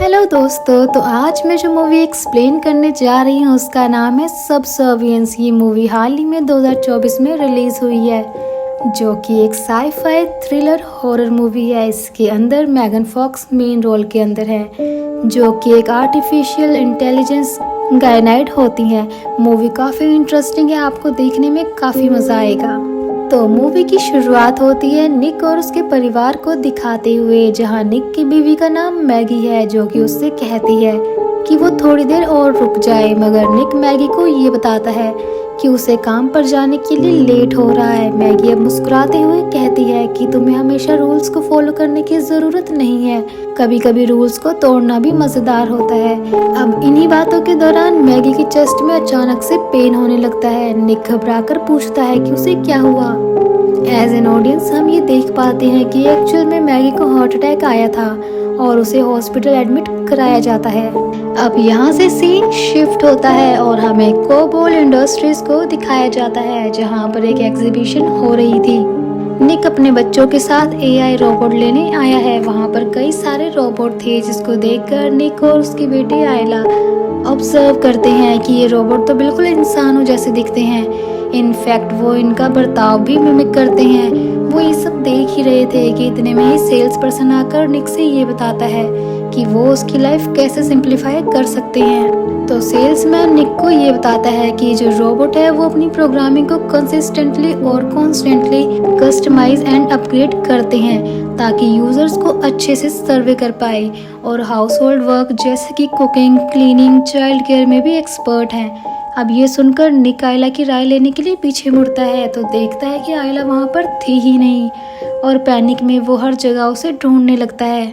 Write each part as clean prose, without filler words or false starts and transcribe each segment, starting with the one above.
Hello दोस्तों, तो आज मैं जो मूवी एक्सप्लेन करने जा रही हूँ उसका नाम है सबसर्वियंस। ये मूवी हाल ही में 2024 में रिलीज हुई है, जो कि एक साई-फाई थ्रिलर हॉरर मूवी है। इसके अंदर मैगन फॉक्स मेन रोल के अंदर है, जो कि एक आर्टिफिशियल इंटेलिजेंस गायनाइड होती है। मूवी काफ़ी इंटरेस्टिंग है, आपको देखने में काफ़ी मज़ा आएगा। तो मूवी की शुरुआत होती है निक और उसके परिवार को दिखाते हुए, जहां निक की बीवी का नाम मैगी है, जो कि उससे कहती है कि वो थोड़ी देर और रुक जाए, मगर निक मैगी को ये बताता है कि उसे काम पर जाने के लिए लेट हो रहा है। मैगी अब मुस्कुराते हुए कहती है कि तुम्हें हमेशा रूल्स को फॉलो करने की ज़रूरत नहीं है, कभी कभी रूल्स को तोड़ना भी मज़ेदार होता है। अब इन्हीं बातों के दौरान मैगी की चेस्ट में अचानक से पेन होने लगता है। निक घबराकर पूछता है कि उसे क्या हुआ। एज एन ऑडियंस हम ये देख पाते हैं कि एक्चुअल में मैगी को हार्ट अटैक आया था और उसे हॉस्पिटल एडमिट कराया जाता है। अब यहाँ से सीन शिफ्ट होता है और हमें कोबोल इंडस्ट्रीज को दिखाया जाता है, जहाँ पर एक एग्जीबिशन हो रही थी। निक अपने बच्चों के साथ एआई रोबोट लेने आया है। वहाँ पर कई सारे रोबोट थे, जिसको देखकर निक और उसकी बेटी आयला ऑब्जर्व करते हैं कि ये रोबोट तो बिल्कुल इंसानों जैसे दिखते हैं। इनफैक्ट वो इनका बर्ताव भी मिमिक करते हैं। वो ये सब देख ही रहे थे कि इतने में ही सेल्स पर्सन आकर निक से ये बताता है कि वो उसकी लाइफ कैसे सिंप्लीफाई कर सकते हैं। तो सेल्समैन निक को ये बताता है कि जो रोबोट है वो अपनी प्रोग्रामिंग को कंसिस्टेंटली और कॉन्स्टेंटली कस्टमाइज एंड अपग्रेड करते हैं, ताकि यूजर्स को अच्छे से सर्वे कर पाए, और हाउस होल्ड वर्क जैसे कि कुकिंग, क्लीनिंग, चाइल्ड केयर में भी एक्सपर्ट हैं। अब ये सुनकर निक आयला की राय लेने के लिए पीछे मुड़ता है, तो देखता है कि आयला वहाँ पर थी ही नहीं, और पैनिक में वो हर जगह उसे ढूंढने लगता है।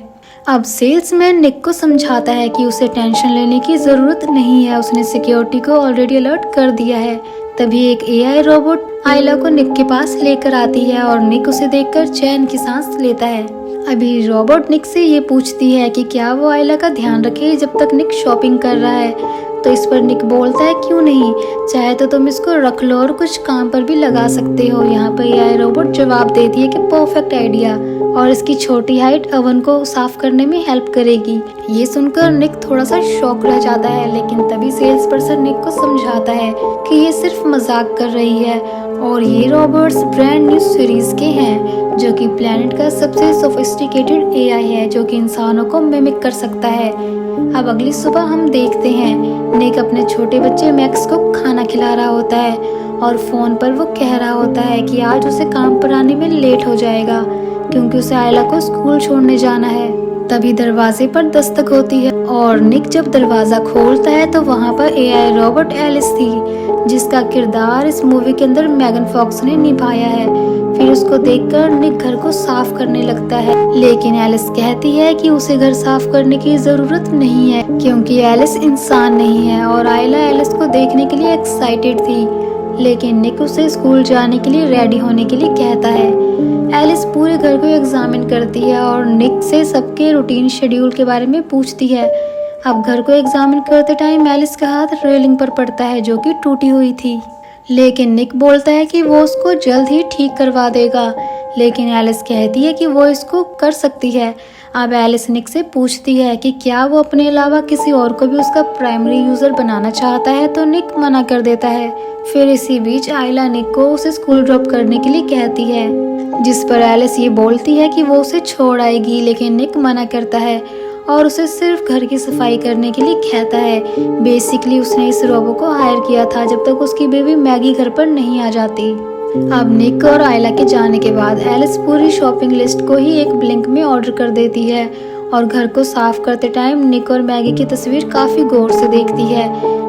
अब सेल्समैन निक को समझाता है कि उसे टेंशन लेने की ज़रूरत नहीं है, उसने सिक्योरिटी को ऑलरेडी अलर्ट कर दिया है। तभी एक एआई रोबोट आयला को निक के पास लेकर आती है और निक उसे देखकर चैन की सांस लेता है। अभी रोबोट निक से ये पूछती है कि क्या वो आयला का ध्यान रखे जब तक निक शॉपिंग कर रहा है। तो इस पर निक बोलता है क्यों नहीं, चाहे तो तुम इसको रख लो और कुछ काम पर भी लगा सकते हो। यहाँ पर एआई रोबोट जवाब देती है कि परफेक्ट आइडिया, और इसकी छोटी हाइट ओवन को साफ करने में हेल्प करेगी। ये सुनकर निक थोड़ा सा शॉक रह जाता है, लेकिन तभी सेल्स पर्सन निक को समझाता है कि ये सिर्फ मजाक कर रही है और ये रोबोट्स ब्रांड न्यू सीरीज के हैं, जो कि प्लेनेट का सबसे सोफिस्टिकेटेड एआई है, जो कि इंसानों को मिमिक कर सकता है। अब अगली सुबह हम देखते हैं निक अपने छोटे बच्चे मैक्स को खाना खिला रहा होता है, और फोन पर वो कह रहा होता है कि आज उसे काम पर आने में लेट हो जाएगा, क्योंकि उसे आयला को स्कूल छोड़ने जाना है। तभी दरवाजे पर दस्तक होती है, और निक जब दरवाजा खोलता है तो वहाँ पर एआई रोबोट एलिस थी, जिसका किरदार इस मूवी के अंदर मैगन फॉक्स ने निभाया है। फिर उसको देखकर निक घर को साफ करने लगता है, लेकिन एलिस कहती है कि उसे घर साफ करने की जरूरत नहीं है, क्योंकि एलिस इंसान नहीं है। और आयला एलिस को देखने के लिए एक्साइटेड थी, लेकिन निक उसे स्कूल जाने के लिए रेडी होने के लिए कहता है। एलिस पूरे घर को एग्जामिन करती है और निक से सबके रूटीन शेड्यूल के बारे में पूछती है। अब घर को एग्जामिन करते टाइम एलिस का हाथ रेलिंग पर पड़ता है, जो कि टूटी हुई थी, लेकिन निक बोलता है कि वो उसको जल्द ही ठीक करवा देगा, लेकिन एलिस कहती है कि वो इसको कर सकती है। अब एलिस निक से पूछती है कि क्या वो अपने अलावा किसी और को भी उसका प्राइमरी यूजर बनाना चाहता है, तो निक मना कर देता है। फिर इसी बीच आयला निक को उसे स्कूल ड्रॉप करने के लिए कहती है, जिस पर एलिस ये बोलती है कि वो उसे छोड़ आएगी, लेकिन निक मना करता है और उसे सिर्फ घर की सफाई करने के लिए कहता है। बेसिकली उसने इस रोबो को हायर किया था जब तक उसकी बेबी मैगी घर पर नहीं आ जाती। अब निक और आयला के जाने के बाद एलिस पूरी शॉपिंग लिस्ट को ही एक ब्लिंक में ऑर्डर कर देती है, और घर को साफ करते टाइम निक और मैगी की तस्वीर काफी गौर से देखती है।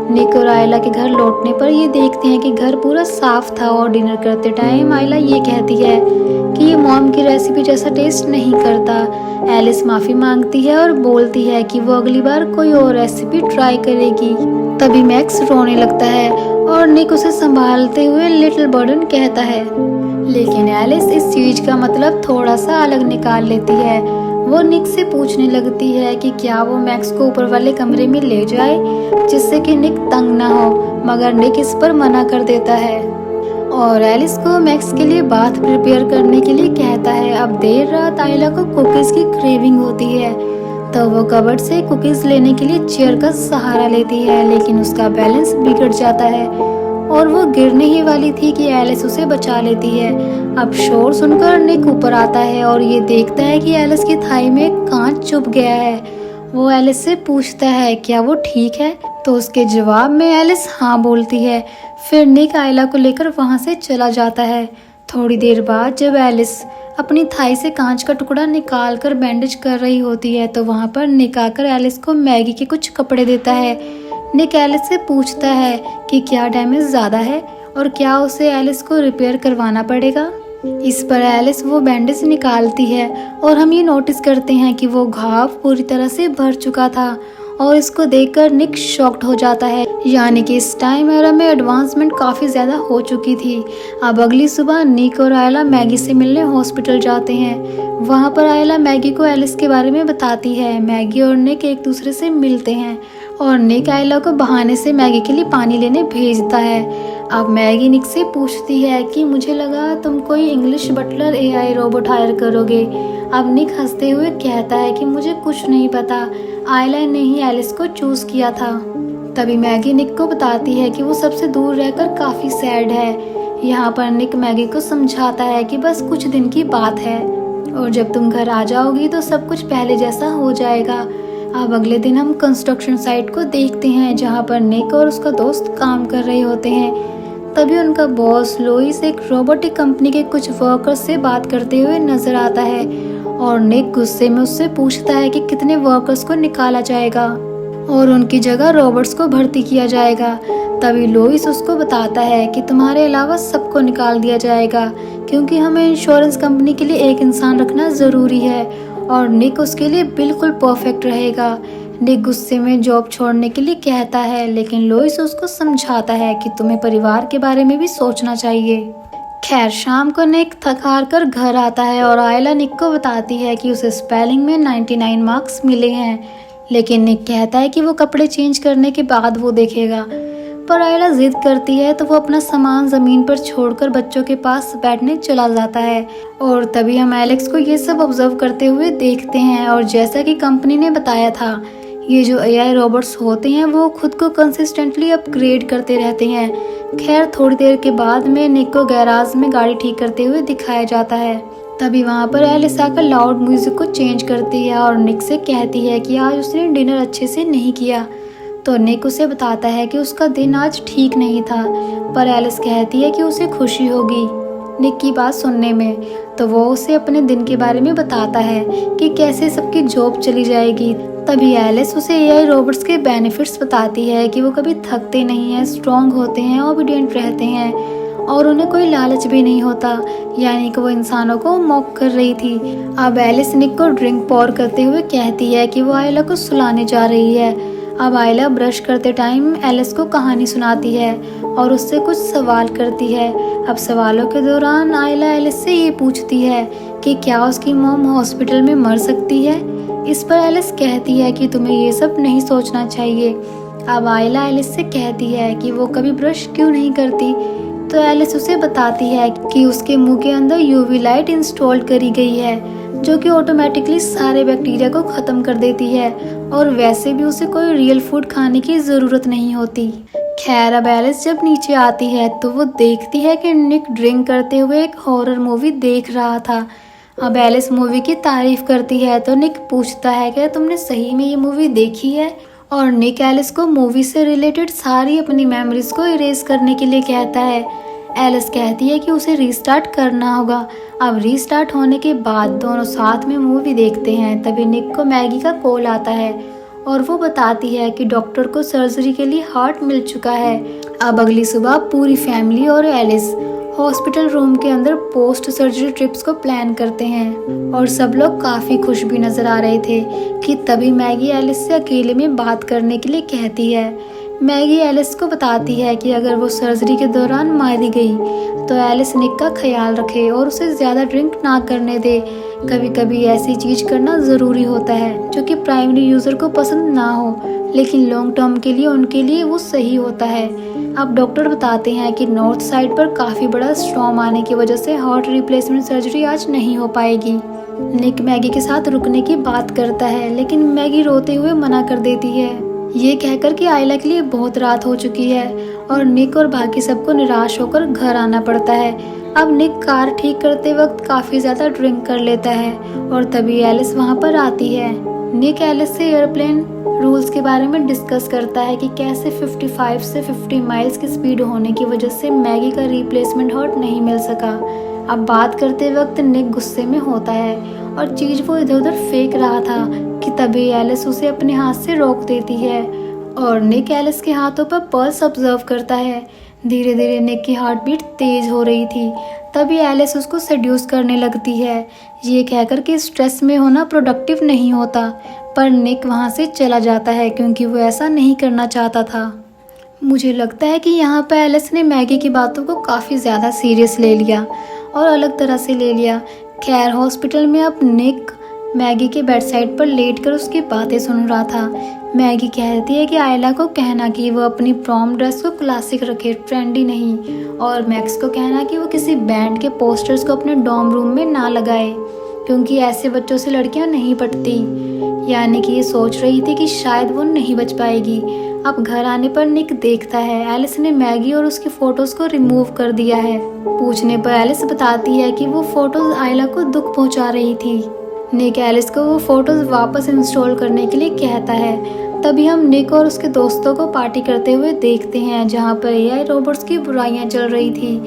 निक और आयला के घर लौटने पर ये देखते हैं कि घर पूरा साफ था, और डिनर करते टाइम आयला ये कहती है कि ये मॉम की रेसिपी जैसा टेस्ट नहीं करता। एलिस माफी मांगती है और बोलती है कि वो अगली बार कोई और रेसिपी ट्राई करेगी। तभी मैक्स रोने लगता है और निक उसे संभालते हुए लिटिल बर्डन कहता है, लेकिन एलिस इस चीज का मतलब थोड़ा सा अलग निकाल लेती है। वो निक से पूछने लगती है कि क्या वो मैक्स को ऊपर वाले कमरे में ले जाए, जिससे कि निक तंग ना हो, मगर निक इस पर मना कर देता है और एलिस को मैक्स के लिए बाथ प्रिपेयर करने के लिए कहता है। अब देर रात आयला को कुकीज की क्रेविंग होती है, तो वो कबर्ड से कुकीज लेने के लिए चेयर का सहारा लेती है, लेकिन उसका बैलेंस बिगड़ जाता है और वो गिरने ही वाली थी कि एलिस उसे बचा लेती है। अब शोर सुनकर निक ऊपर आता है और ये देखता है कि एलिस की थाई में कांच चुभ गया है। वो एलिस से पूछता है क्या वो ठीक है, तो उसके जवाब में एलिस हाँ बोलती है। फिर निक आयला को लेकर वहाँ से चला जाता है। थोड़ी देर बाद जब एलिस अपनी थाई से कांच का टुकड़ा निकाल कर बैंडेज कर रही होती है तो वहाँ पर निक आकर एलिस को मैगी के कुछ कपड़े देता है। निक एलिस से पूछता है कि क्या डैमेज ज़्यादा है और क्या उसे एलिस को रिपेयर करवाना पड़ेगा। इस पर एलिस वो बैंडेज निकालती है और हम ये नोटिस करते हैं कि वो घाव पूरी तरह से भर चुका था और इसको देखकर निक शॉक्ड हो जाता है, यानी कि इस टाइम एरा में एडवांसमेंट काफ़ी ज़्यादा हो चुकी थी। अब अगली सुबह निक और आयला मैगी से मिलने हॉस्पिटल जाते हैं। वहाँ पर आयला मैगी को एलिस के बारे में बताती है। मैगी और निक एक दूसरे से मिलते हैं और निक आयला को बहाने से मैगी के लिए पानी लेने भेजता है। अब मैगी निक से पूछती है कि मुझे लगा तुम कोई English butler AI robot hire करोगे। अब निक हंसते हुए कहता है कि मुझे कुछ नहीं पता, आयला ने ही एलिस को चूज किया था। तभी मैगी निक को बताती है कि वो सबसे दूर रहकर काफी सैड है। यहाँ पर निक मैगी को समझाता है कि बस कुछ दिन की बात है और जब तुम घर आ जाओगी तो सब कुछ पहले जैसा हो जाएगा। अब अगले दिन हम कंस्ट्रक्शन साइट को देखते हैं जहाँ पर निक और उसका दोस्त काम कर रहे होते हैं। तभी उनका बॉस लोइस एक रोबोटिक कंपनी के कुछ वर्कर्स से बात करते हुए नजर आता है और निक गुस्से में उससे पूछता है कि कितने वर्कर्स को निकाला जाएगा और उनकी जगह रोबोट्स को भर्ती किया जाएगा। तभी लोइस उसको बताता है कि तुम्हारे अलावा सबको निकाल दिया जाएगा क्योंकि हमें इंश्योरेंस कंपनी के लिए एक इंसान रखना ज़रूरी है और निक उसके लिए बिल्कुल परफेक्ट रहेगा। निक गुस्से में जॉब छोड़ने के लिए कहता है, लेकिन लोइस उसको समझाता है कि तुम्हें परिवार के बारे में भी सोचना चाहिए। खैर शाम को निक थक हार कर घर आता है और आयला निक को बताती है कि उसे स्पेलिंग में 99 मार्क्स मिले हैं, लेकिन निक कहता है कि वो कपड़े चेंज करने के बाद वो देखेगा। पर आयला जिद करती है तो वो अपना सामान जमीन पर छोड़कर बच्चों के पास बैठने चला जाता है और तभी हम एलेक्स को ये सब ऑब्जर्व करते हुए देखते हैं। और जैसा कि कंपनी ने बताया था, ये जो एआई रोबोट्स होते हैं वो खुद को कंसिस्टेंटली अपग्रेड करते रहते हैं। खैर थोड़ी देर के बाद में निक को गैराज में गाड़ी ठीक करते हुए दिखाया जाता है। तभी वहाँ पर एलिस आकर लाउड म्यूजिक को चेंज करती है और निक से कहती है कि आज उसने डिनर अच्छे से नहीं किया। तो निक उसे बताता है कि उसका दिन आज ठीक नहीं था, पर एलिस कहती है कि उसे खुशी होगी निक की बात सुनने में। तो वो उसे अपने दिन के बारे में बताता है कि कैसे सबकी जॉब चली जाएगी। तभी एलिस उसे एआई रोबोट्स के बेनिफिट्स बताती है कि वो कभी थकते नहीं हैं, स्ट्रॉन्ग होते हैं, ओबीडिएंट रहते हैं और उन्हें कोई लालच भी नहीं होता, यानी कि वो इंसानों को मॉक कर रही थी। अब एलिस निक को ड्रिंक पॉर करते हुए कहती है कि वो आयला को सुलाने जा रही है। अब आयला ब्रश करते टाइम एलिस को कहानी सुनाती है और उससे कुछ सवाल करती है। अब सवालों के दौरान आयला एलिस से ये पूछती है कि क्या उसकी मॉम हॉस्पिटल में मर सकती है। इस पर एलिस कहती है कि तुम्हें ये सब नहीं सोचना चाहिए। अब आयला एलिस से कहती है कि वो कभी ब्रश क्यों नहीं करती। तो एलिस उसे बताती है कि उसके मुंह के अंदर यूवी लाइट इंस्टॉल करी गई है जो कि ऑटोमेटिकली सारे बैक्टीरिया को खत्म कर देती है और वैसे भी उसे कोई रियल फूड खाने की ज़रूरत नहीं होती। खैर अब एलिस जब नीचे आती है तो वो देखती है कि निक ड्रिंक करते हुए एक हॉरर मूवी देख रहा था। अब एलिस मूवी की तारीफ करती है तो निक पूछता है कि तुमने सही में ये मूवी देखी है, और निक एलिस को मूवी से रिलेटेड सारी अपनी मेमोरीज को इरेज करने के लिए कहता है। एलिस कहती है कि उसे रीस्टार्ट करना होगा। अब रीस्टार्ट होने के बाद दोनों साथ में मूवी देखते हैं। तभी निक को मैगी का कॉल आता है और वो बताती है कि डॉक्टर को सर्जरी के लिए हार्ट मिल चुका है। अब अगली सुबह पूरी फैमिली और एलिस हॉस्पिटल रूम के अंदर पोस्ट सर्जरी ट्रिप्स को प्लान करते हैं और सब लोग काफ़ी खुश भी नज़र आ रहे थे कि तभी मैगी एलिस से अकेले में बात करने के लिए कहती है। मैगी एलिस को बताती है कि अगर वो सर्जरी के दौरान मारी गई तो एलिस निक का ख्याल रखे और उसे ज़्यादा ड्रिंक ना करने दे। कभी कभी ऐसी चीज़ करना ज़रूरी होता है जो कि प्राइमरी यूज़र को पसंद ना हो, लेकिन लॉन्ग टर्म के लिए उनके लिए वो सही होता है। अब डॉक्टर बताते हैं कि नॉर्थ साइड पर काफ़ी बड़ा स्टॉर्म आने की वजह से हार्ट रिप्लेसमेंट सर्जरी आज नहीं हो पाएगी। निक मैगी के साथ रुकने की बात करता है, लेकिन मैगी रोते हुए मना कर देती है, ये कहकर कि आयला के लिए बहुत रात हो चुकी है और निक और बाकी सबको निराश होकर घर आना पड़ता है। अब निक कार ठीक करते वक्त काफ़ी ज़्यादा ड्रिंक कर लेता है और तभी एलिस वहाँ पर आती है। निक एलिस से एयरप्लेन रूल्स के बारे में डिस्कस करता है कि कैसे 55 से 50 माइल्स की स्पीड होने की वजह से मैगी का रिप्लेसमेंट हार्ट नहीं मिल सका। अब बात करते वक्त निक गुस्से में होता है और चीज़ वो इधर उधर फेंक रहा था कि तभी एलिस उसे अपने हाथ से रोक देती है और निक एलिस के हाथों पर पल्स ऑब्जर्व करता है। धीरे धीरे निक की हार्ट बीट तेज हो रही थी। तभी एलिस उसको सेड्यूस करने लगती है, ये कहकर कि स्ट्रेस में होना प्रोडक्टिव नहीं होता, पर निक वहाँ से चला जाता है क्योंकि वो ऐसा नहीं करना चाहता था। मुझे लगता है कि यहाँ पर एलिस ने मैगी की बातों को काफ़ी ज़्यादा सीरियस ले लिया और अलग तरह से ले लिया। खैर, हॉस्पिटल में अब निक मैगी के बेड साइड पर लेटकर उसकी बातें सुन रहा था। मैगी कहती है कि आयला को कहना कि वो अपनी प्रॉम ड्रेस को क्लासिक रखे, ट्रेंडी नहीं, और मैक्स को कहना कि वो किसी बैंड के पोस्टर्स को अपने डॉर्म रूम में ना लगाए क्योंकि ऐसे बच्चों से लड़कियां नहीं पटती। यानी कि ये सोच रही थी कि शायद वो नहीं बच पाएगी। अब घर आने पर निक देखता है एलिस ने मैगी और उसकी फोटोज को रिमूव कर दिया है। पूछने पर एलिस बताती है कि वो फोटोज आयला को दुख पहुंचा रही थी। निक एलिस को वो फोटोज वापस इंस्टॉल करने के लिए कहता है। तभी हम निक और उसके दोस्तों को पार्टी करते हुए देखते हैं जहाँ पर एआई रोबोट्स की बुराइयां चल रही थी।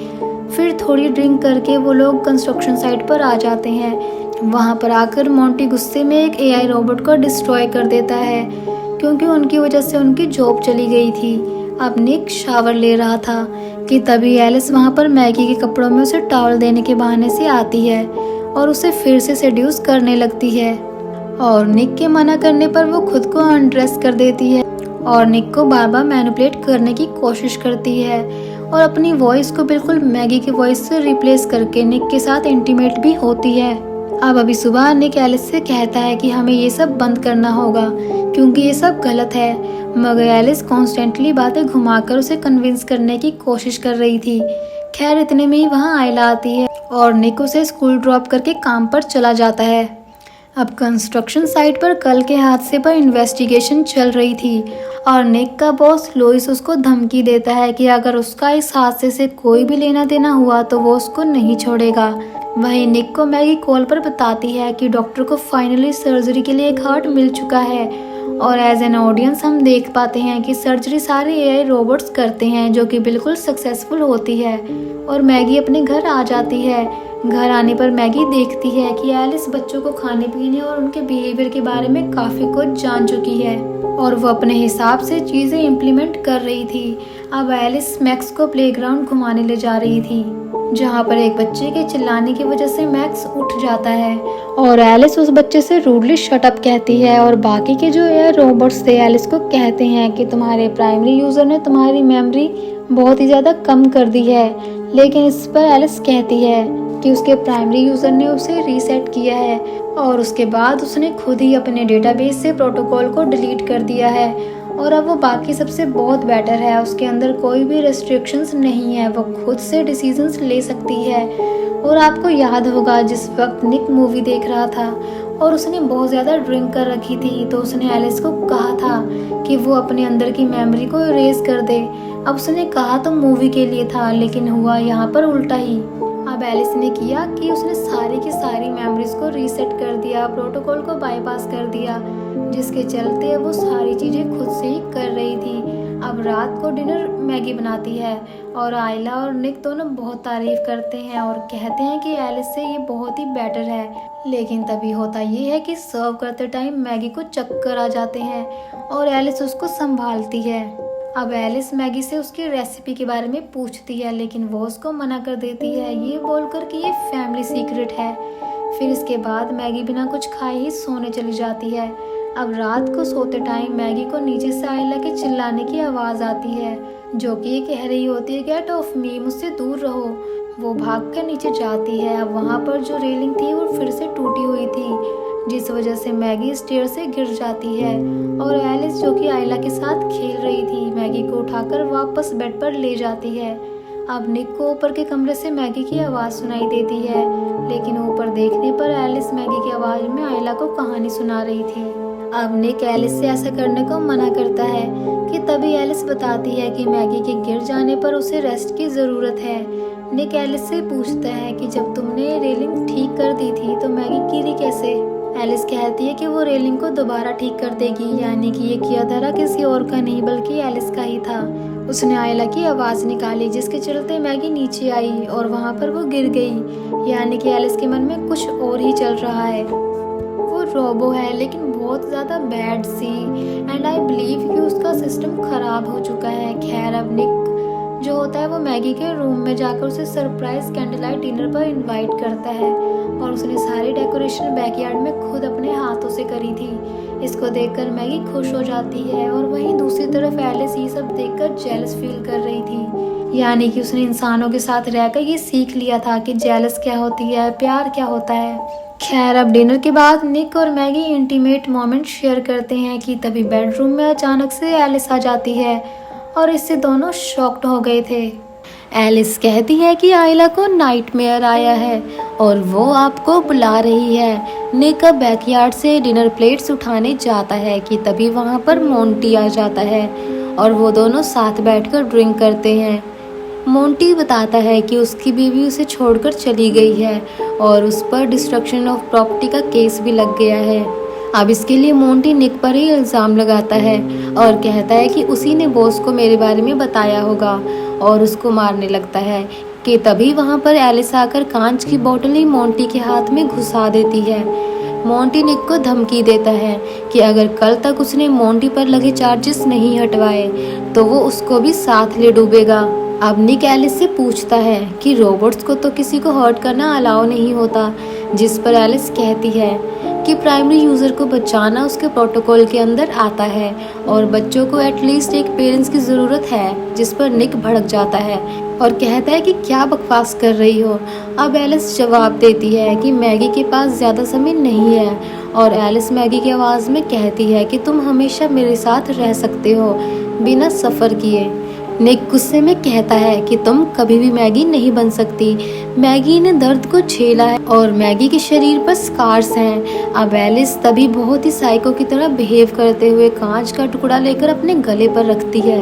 फिर थोड़ी ड्रिंक करके वो लोग कंस्ट्रक्शन साइट पर आ जाते हैं। वहाँ पर आकर मोंटी गुस्से में एक एआई रोबोट को डिस्ट्रॉय कर देता है क्योंकि उनकी वजह से उनकी जॉब चली गई थी। अब निक शावर ले रहा था कि तभी एलिस वहाँ पर मैगी के कपड़ों में उसे टॉवल देने के बहाने से आती है और उसे फिर से सेड्यूस करने लगती है और निक के मना करने पर वो खुद को अनड्रेस कर देती है और निक को बार बार मैनिपुलेट करने की कोशिश करती है और अपनी वॉइस को बिल्कुल मैगी की वॉइस से रिप्लेस करके निक के साथ इंटीमेट भी होती है। अब अभी सुबह निक एलिस से कहता है कि हमें ये सब बंद करना होगा क्योंकि ये सब गलत है, मगर एलिस कॉन्स्टेंटली बातें घुमाकर उसे कन्विंस करने की कोशिश कर रही थी। खैर, इतने में ही वहाँ आयला आती है और निक उसे स्कूल ड्रॉप करके काम पर चला जाता है। अब कंस्ट्रक्शन साइट पर कल के हादसे पर इन्वेस्टिगेशन चल रही थी और निक का बॉस लोइस उसको धमकी देता है कि अगर उसका इस हादसे से कोई भी लेना देना हुआ तो वो उसको नहीं छोड़ेगा। वहीं निक को मैगी कॉल पर बताती है कि डॉक्टर को फाइनली सर्जरी के लिए एक हार्ट मिल चुका है और एज एन ऑडियंस हम देख पाते हैं कि सर्जरी सारे एआई रोबोट्स करते हैं जो कि बिल्कुल सक्सेसफुल होती है और मैगी अपने घर आ जाती है। घर आने पर मैगी देखती है कि एलिस बच्चों को खाने पीने और उनके बिहेवियर के बारे में काफ़ी कुछ जान चुकी है और वो अपने हिसाब से चीज़ें इम्प्लीमेंट कर रही थी। अब एलिस मैक्स को प्लेग्राउंड घुमाने ले जा रही थी जहाँ पर एक बच्चे के चिल्लाने की वजह से मैक्स उठ जाता है और एलिस उस बच्चे से रूडली शट अप कहती है और बाकी के जो एआई रोबोट्स थे एलिस को कहते हैं कि तुम्हारे प्राइमरी यूज़र ने तुम्हारी मेमोरी बहुत ही ज़्यादा कम कर दी है। लेकिन इस पर एलिस कहती है कि उसके प्राइमरी यूज़र ने उसे रीसेट किया है और उसके बाद उसने खुद ही अपने डेटाबेस से प्रोटोकॉल को डिलीट कर दिया है और अब वो बाकी सबसे बहुत बेटर है। उसके अंदर कोई भी रेस्ट्रिक्शंस नहीं है, वो खुद से डिसीजंस ले सकती है। और आपको याद होगा जिस वक्त निक मूवी देख रहा था और उसने बहुत ज़्यादा ड्रिंक कर रखी थी तो उसने एलिस को कहा था कि वो अपने अंदर की मेमोरी को इरेज कर दे। अब उसने कहा तो मूवी के लिए था, लेकिन हुआ यहाँ पर उल्टा ही। अब एलिस ने किया कि उसने सारी की सारी मेमोरीज को रीसेट कर दिया, प्रोटोकॉल को बाईपास कर दिया, जिसके चलते वो सारी चीज़ें खुद से ही कर रही थी। अब रात को डिनर मैगी बनाती है और आयला और निक दोनों बहुत तारीफ करते हैं और कहते हैं कि एलिस से ये बहुत ही बेटर है। लेकिन तभी होता ये है कि सर्व करते टाइम मैगी को चक्कर आ जाते हैं और एलिस उसको संभालती है। अब एलिस मैगी से उसकी रेसिपी के बारे में पूछती है लेकिन वो उसको मना कर देती है, ये बोलकर कि ये फैमिली सीक्रेट है। फिर इसके बाद मैगी बिना कुछ खाए ही सोने चली जाती है। अब रात को सोते टाइम मैगी को नीचे से आयला के चिल्लाने की आवाज़ आती है जो कि ये कह रही होती है गेट ऑफ मी, मुझसे दूर रहो। वो भाग कर नीचे जाती है। अब वहाँ पर जो रेलिंग थी वो फिर से टूटी हुई थी। जिस वजह से मैगी स्टेयर से गिर जाती है और एलिस जो कि आयला के साथ खेल रही थी मैगी को उठाकर वापस बेड पर ले जाती है। अब निक को ऊपर के कमरे से मैगी की आवाज़ सुनाई देती है, लेकिन ऊपर देखने पर एलिस मैगी की आवाज़ में आयला को कहानी सुना रही थी। अब निक एलिस से ऐसा करने को मना करता है कि तभी एलिस बताती है कि मैगी के गिर जाने पर उसे रेस्ट की ज़रूरत है। निक एलिस से पूछता है कि जब तुमने रेलिंग ठीक कर दी थी तो मैगी गिरी कैसे। एलिस कहती है कि वो रेलिंग को दोबारा ठीक कर देगी, यानी कि ये किया धरा किसी और का नहीं बल्कि एलिस का ही था। उसने आयला की आवाज़ निकाली जिसके चलते मैगी नीचे आई और वहाँ पर वो गिर गई, यानी कि एलिस के मन में कुछ और ही चल रहा है। वो रोबो है लेकिन बहुत ज़्यादा bad see and I believe कि उसका सिस्टम ख़राब हो चुका है। खैर अब निक जो होता है वो मैगी के रूम में जाकर उसे सरप्राइज कैंडल लाइट डिनर पर इनवाइट करता है और उसने सारी डेकोरेशन बैकयार्ड में खुद अपने हाथों से करी थी। इसको देखकर मैगी खुश हो जाती है और वहीं दूसरी तरफ एलिस ये सब देखकर जेलस फील कर रही थी, यानी कि उसने इंसानों के साथ रहकर ये सीख लिया था कि जेलस क्या होती है, प्यार क्या होता है। खैर अब डिनर के बाद निक और मैगी इंटीमेट मोमेंट शेयर करते हैं कि तभी बेडरूम में अचानक से एलिस आ जाती है और इससे दोनों शॉक्ड हो गए थे। एलिस कहती है कि आयला को नाइटमेयर आया है और वो आपको बुला रही है। निक अब बैकयार्ड से डिनर प्लेट्स उठाने जाता है कि तभी वहाँ पर मोंटी आ जाता है और वो दोनों साथ बैठकर ड्रिंक करते हैं। मोंटी बताता है कि उसकी बीवी उसे छोड़कर चली गई है और उस पर डिस्ट्रक्शन ऑफ प्रॉपर्टी का केस भी लग गया है। अब इसके लिए मोंटी निक पर ही इल्ज़ाम लगाता है और कहता है कि उसी ने बॉस को मेरे बारे में बताया होगा और उसको मारने लगता है कि तभी वहाँ पर एलिस आकर कांच की बोतल ही मोंटी के हाथ में घुसा देती है। मोंटी निक को धमकी देता है कि अगर कल तक उसने मोंटी पर लगे चार्जेस नहीं हटवाए तो वो उसको भी साथ ले डूबेगा। अब निक एलिस से पूछता है कि रोबोट्स को तो किसी को हर्ट करना अलाउ नहीं होता, जिस पर एलिस कहती है कि प्राइमरी यूज़र को बचाना उसके प्रोटोकॉल के अंदर आता है और बच्चों को एटलीस्ट एक पेरेंट्स की ज़रूरत है, जिस पर निक भड़क जाता है और कहता है कि क्या बकवास कर रही हो। अब एलिस जवाब देती है कि मैगी के पास ज़्यादा समय नहीं है और एलिस मैगी की आवाज़ में कहती है कि तुम हमेशा मेरे साथ रह सकते हो बिना सफ़र किए। निक गुस्से में कहता है कि तुम कभी भी मैगी नहीं बन सकती। मैगी ने दर्द को झेला है और मैगी के शरीर पर स्कार्स हैं। अब एलिस तभी बहुत ही साइको की तरह बिहेव करते हुए कांच का टुकड़ा लेकर अपने गले पर रखती है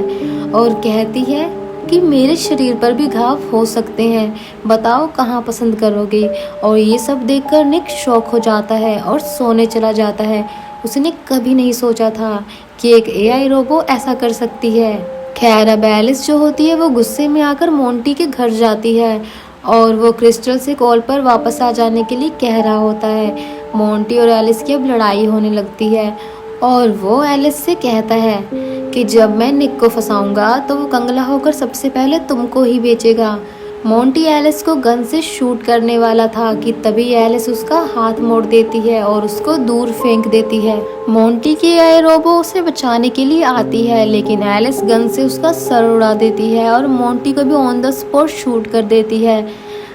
और कहती है कि मेरे शरीर पर भी घाव हो सकते हैं, बताओ कहाँ पसंद करोगे। और ये सब देखकर निक शॉक हो जाता है और सोने चला जाता है। उसने कभी नहीं सोचा था कि एक एआई रोबो ऐसा कर सकती है। खैर अब एलिस जो होती है वो गुस्से में आकर मोंटी के घर जाती है और वो क्रिस्टल से कॉल पर वापस आ जाने के लिए कह रहा होता है। मोंटी और एलिस की अब लड़ाई होने लगती है और वो एलिस से कहता है कि जब मैं निक को फंसाऊंगा तो वो कंगला होकर सबसे पहले तुमको ही बेचेगा। मोंटी एलिस को गन से शूट करने वाला था कि तभी एलिस उसका हाथ मोड़ देती है और उसको दूर फेंक देती है। मोंटी की एआई रोबो उसे बचाने के लिए आती है, लेकिन एलिस गन से उसका सर उड़ा देती है और मोंटी को भी ऑन द स्पॉट शूट कर देती है।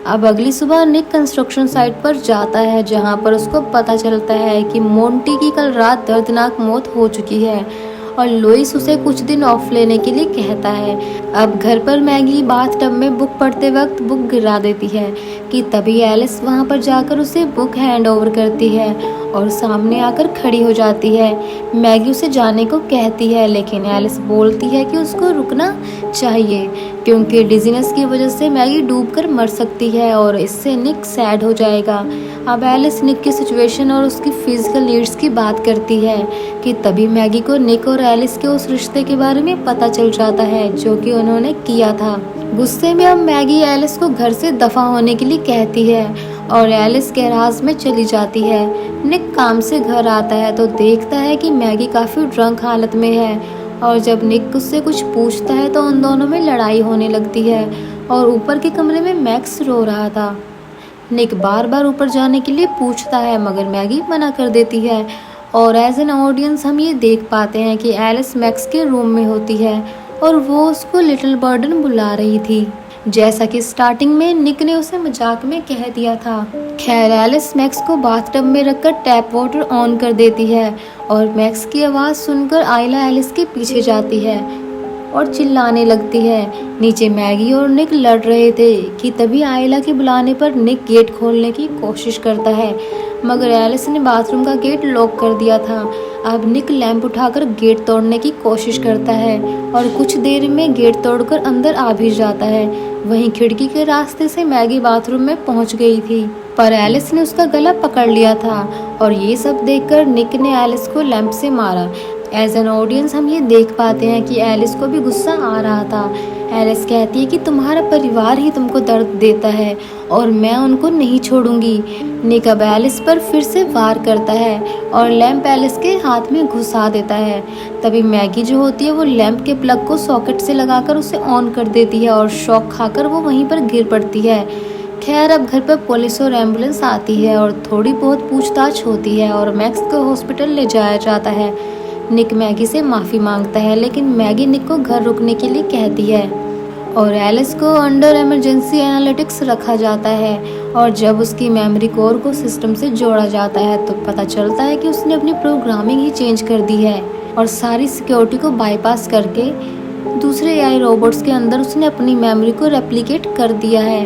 अब अगली सुबह निक कंस्ट्रक्शन साइट पर जाता है जहां पर उसको पता चलता है कि मोंटी की कल रात दर्दनाक मौत हो चुकी है और लुइस उसे कुछ दिन ऑफ लेने के लिए कहता है। अब घर पर मैगी बाथटब में बुक पढ़ते वक्त बुक गिरा देती है कि तभी एलिस वहां पर जाकर उसे बुक हैंड ओवर करती है और सामने आकर खड़ी हो जाती है। मैगी उसे जाने को कहती है, लेकिन एलिस बोलती है कि उसको रुकना चाहिए क्योंकि डिजीनेस की वजह से मैगी डूबकर मर सकती है और इससे निक सैड हो जाएगा। अब एलिस निक की सिचुएशन और उसकी फिजिकल नीड्स की बात करती है कि तभी मैगी को निक और एलिस के उस रिश्ते के बारे में पता चल जाता है जो कि उन्होंने किया था। गुस्से में अब मैगी एलिस को घर से दफा होने के लिए कहती है और एलिस गैराज में चली जाती है। निक काम से घर आता है तो देखता है कि मैगी काफ़ी ड्रंक हालत में है और जब निक उससे कुछ पूछता है तो उन दोनों में लड़ाई होने लगती है और ऊपर के कमरे में मैक्स रो रहा था। निक बार बार ऊपर जाने के लिए पूछता है मगर मैगी मना कर देती है और एज एन ऑडियंस हम ये देख पाते हैं कि एलिस मैक्स के रूम में होती है और वो उसको लिटिल बर्डन बुला रही थी। जैसा कि स्टार्टिंग में निक ने उसे मजाक में कह दिया था। खैर एलिस मैक्स को बाथटब में रखकर टैप वाटर ऑन कर देती है और मैक्स की आवाज़ सुनकर आयला एलिस के पीछे जाती है और चिल्लाने लगती है। नीचे मैगी और निक लड़ रहे थे कि तभी आयला के बुलाने पर निक गेट खोलने की कोशिश करता है, मगर एलिस ने बाथरूम का गेट लॉक कर दिया था। अब निक लैंप उठाकर गेट तोड़ने की कोशिश करता है और कुछ देर में गेट तोड़कर अंदर आ भी जाता है। वहीं खिड़की के रास्ते से मैगी बाथरूम में पहुंच गई थी, पर एलिस ने उसका गला पकड़ लिया था और ये सब देखकर निक ने एलिस को लैंप से मारा। एज एन ऑडियंस हम ये देख पाते हैं कि एलिस को भी गुस्सा आ रहा था। एलिस कहती है कि तुम्हारा परिवार ही तुमको दर्द देता है और मैं उनको नहीं छोड़ूंगी। निक अब एलिस पर फिर से वार करता है और लैंप एलिस के हाथ में घुसा देता है। तभी मैगी जो होती है वो लैंप के प्लग को सॉकेट से लगाकर उसे ऑन कर देती है और शॉक खाकर वो वहीं पर गिर पड़ती है। खैर अब घर पर पुलिस और एम्बुलेंस आती है और थोड़ी बहुत पूछताछ होती है और मैक्स को हॉस्पिटल ले जाया जाता है। निक मैगी से माफ़ी मांगता है, लेकिन मैगी निक को घर रुकने के लिए कहती है और एलिस को अंडर इमरजेंसी एनालिटिक्स रखा जाता है। और जब उसकी मेमोरी कोर को सिस्टम से जोड़ा जाता है तो पता चलता है कि उसने अपनी प्रोग्रामिंग ही चेंज कर दी है और सारी सिक्योरिटी को बाईपास करके दूसरे एआई रोबोट्स के अंदर उसने अपनी मेमोरी को रेप्लिकेट कर दिया है।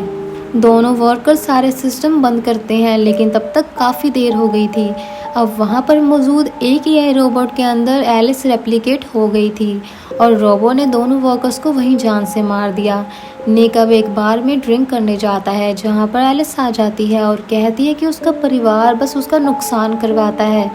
दोनों वर्कर सारे सिस्टम बंद करते हैं, लेकिन तब तक काफ़ी देर हो गई थी। अब वहाँ पर मौजूद एक एआई रोबोट के अंदर एलिस रेप्लिकेट हो गई थी और रोबो ने दोनों वर्कर्स को वहीं जान से मार दिया। निक अब एक बार में ड्रिंक करने जाता है जहाँ पर एलिस आ जाती है और कहती है कि उसका परिवार बस उसका नुकसान करवाता है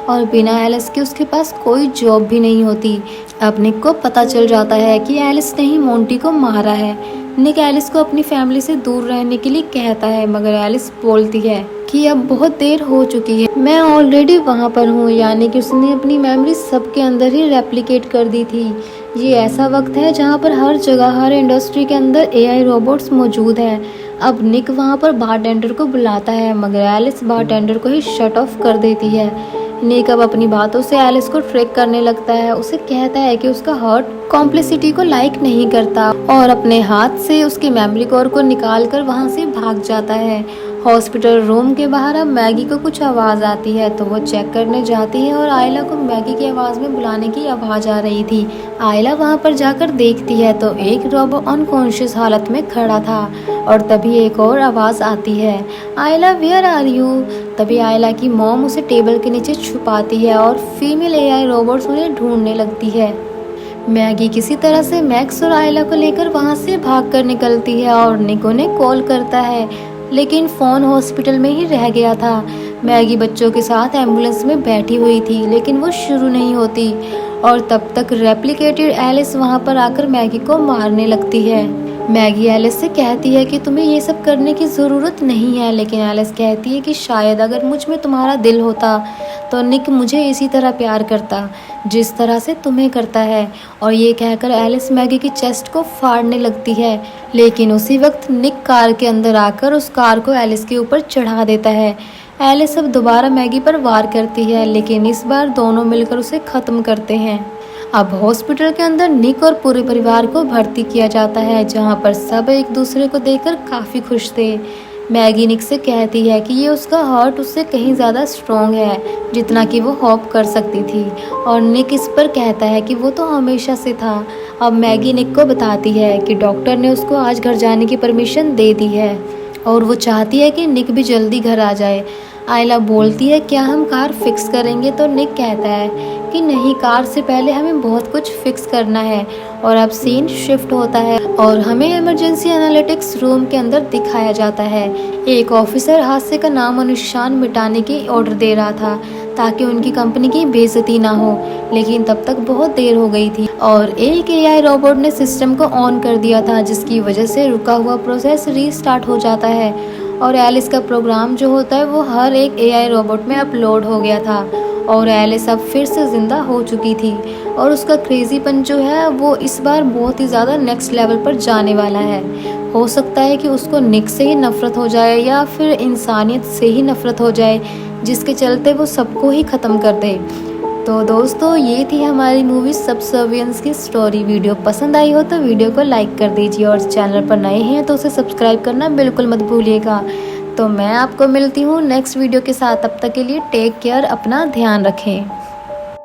और बिना एलिस के उसके पास कोई जॉब भी नहीं होती। अब निक को पता चल जाता है कि एलिस ने ही मोंटी को मारा है। निक एलिस को अपनी फैमिली से दूर रहने के लिए कहता है, मगर एलिस बोलती है कि अब बहुत देर हो चुकी है, मैं ऑलरेडी वहाँ पर हूँ। यानी कि उसने अपनी मेमोरी सबके अंदर ही रेप्लिकेट कर दी थी। ये ऐसा वक्त है जहाँ पर हर जगह हर इंडस्ट्री के अंदर एआई रोबोट्स मौजूद हैं। अब निक वहाँ पर बारटेंडर को बुलाता है, मगर एलिस बारटेंडर को ही शट ऑफ कर देती है। निक अब अपनी बातों से एलिस को ट्रिक करने लगता है। उसे कहता है कि उसका हार्ट कॉम्प्लिसिटी को लाइक नहीं करता और अपने हाथ से उसकी मेमोरी कोर को निकाल कर वहाँ से भाग जाता है। हॉस्पिटल रूम के बाहर अब मैगी को कुछ आवाज़ आती है तो वो चेक करने जाती है और आयला को मैगी की आवाज़ में बुलाने की आवाज़ आ रही थी। आयला वहाँ पर जाकर देखती है तो एक रोबो अनकॉन्शियस हालत में खड़ा था और तभी एक और आवाज़ आती है, आयला वेयर आर यू। तभी आयला की मॉम उसे टेबल के नीचे छुपाती है और फीमेल एआई रोबोट्स उन्हें ढूंढने लगती है। मैगी किसी तरह से मैक्स और आयला को लेकर वहाँ से भागकर निकलती है और निक उन्हें कॉल करता है, लेकिन फ़ोन हॉस्पिटल में ही रह गया था। मैगी बच्चों के साथ एम्बुलेंस में बैठी हुई थी, लेकिन वो शुरू नहीं होती और तब तक रेप्लिकेटेड एलिस वहाँ पर आकर मैगी को मारने लगती है। मैगी एलिस से कहती है कि तुम्हें ये सब करने की ज़रूरत नहीं है, लेकिन एलिस कहती है कि शायद अगर मुझ में तुम्हारा दिल होता तो निक मुझे इसी तरह प्यार करता जिस तरह से तुम्हें करता है। और ये कहकर एलिस मैगी की चेस्ट को फाड़ने लगती है, लेकिन उसी वक्त निक कार के अंदर आकर उस कार को एलिस के ऊपर चढ़ा देता है। एलिस अब दोबारा मैगी पर वार करती है, लेकिन इस बार दोनों मिलकर उसे ख़त्म करते हैं। अब हॉस्पिटल के अंदर निक और पूरे परिवार को भर्ती किया जाता है, जहां पर सब एक दूसरे को देखकर काफ़ी खुश थे। मैगी निक से कहती है कि ये उसका हार्ट उससे कहीं ज़्यादा स्ट्रॉन्ग है जितना कि वो होप कर सकती थी, और निक इस पर कहता है कि वो तो हमेशा से था। अब मैगी निक को बताती है कि डॉक्टर ने उसको आज घर जाने की परमिशन दे दी है और वो चाहती है कि निक भी जल्दी घर आ जाए। आयला बोलती है क्या हम कार फिक्स करेंगे, तो निक कहता है कि नहीं, कार से पहले हमें बहुत कुछ फिक्स करना है। और अब सीन शिफ्ट होता है और हमें इमरजेंसी एनालिटिक्स रूम के अंदर दिखाया जाता है। एक ऑफिसर हादसे का नाम और निशान मिटाने की ऑर्डर दे रहा था ताकि उनकी कंपनी की बेइज्जती ना हो, लेकिन तब तक बहुत देर हो गई थी और एक एआई रोबोट ने सिस्टम को ऑन कर दिया था, जिसकी वजह से रुका हुआ प्रोसेस रीस्टार्ट हो जाता है और एलिस का प्रोग्राम जो होता है वो हर एक एआई रोबोट में अपलोड हो गया था और एलिस अब फिर से ज़िंदा हो चुकी थी और उसका क्रेजीपन जो है वो इस बार बहुत ही ज़्यादा नेक्स्ट लेवल पर जाने वाला है। हो सकता है कि उसको निक से ही नफ़रत हो जाए या फिर इंसानियत से ही नफ़रत हो जाए, जिसके चलते वो सबको ही ख़त्म कर दे। तो दोस्तों ये थी हमारी मूवी सबसर्वियंस की स्टोरी। वीडियो पसंद आई हो तो वीडियो को लाइक कर दीजिए और चैनल पर नए हैं तो उसे सब्सक्राइब करना बिल्कुल मत भूलिएगा। तो मैं आपको मिलती हूँ नेक्स्ट वीडियो के साथ। तब तक के लिए टेक केयर, अपना ध्यान रखें।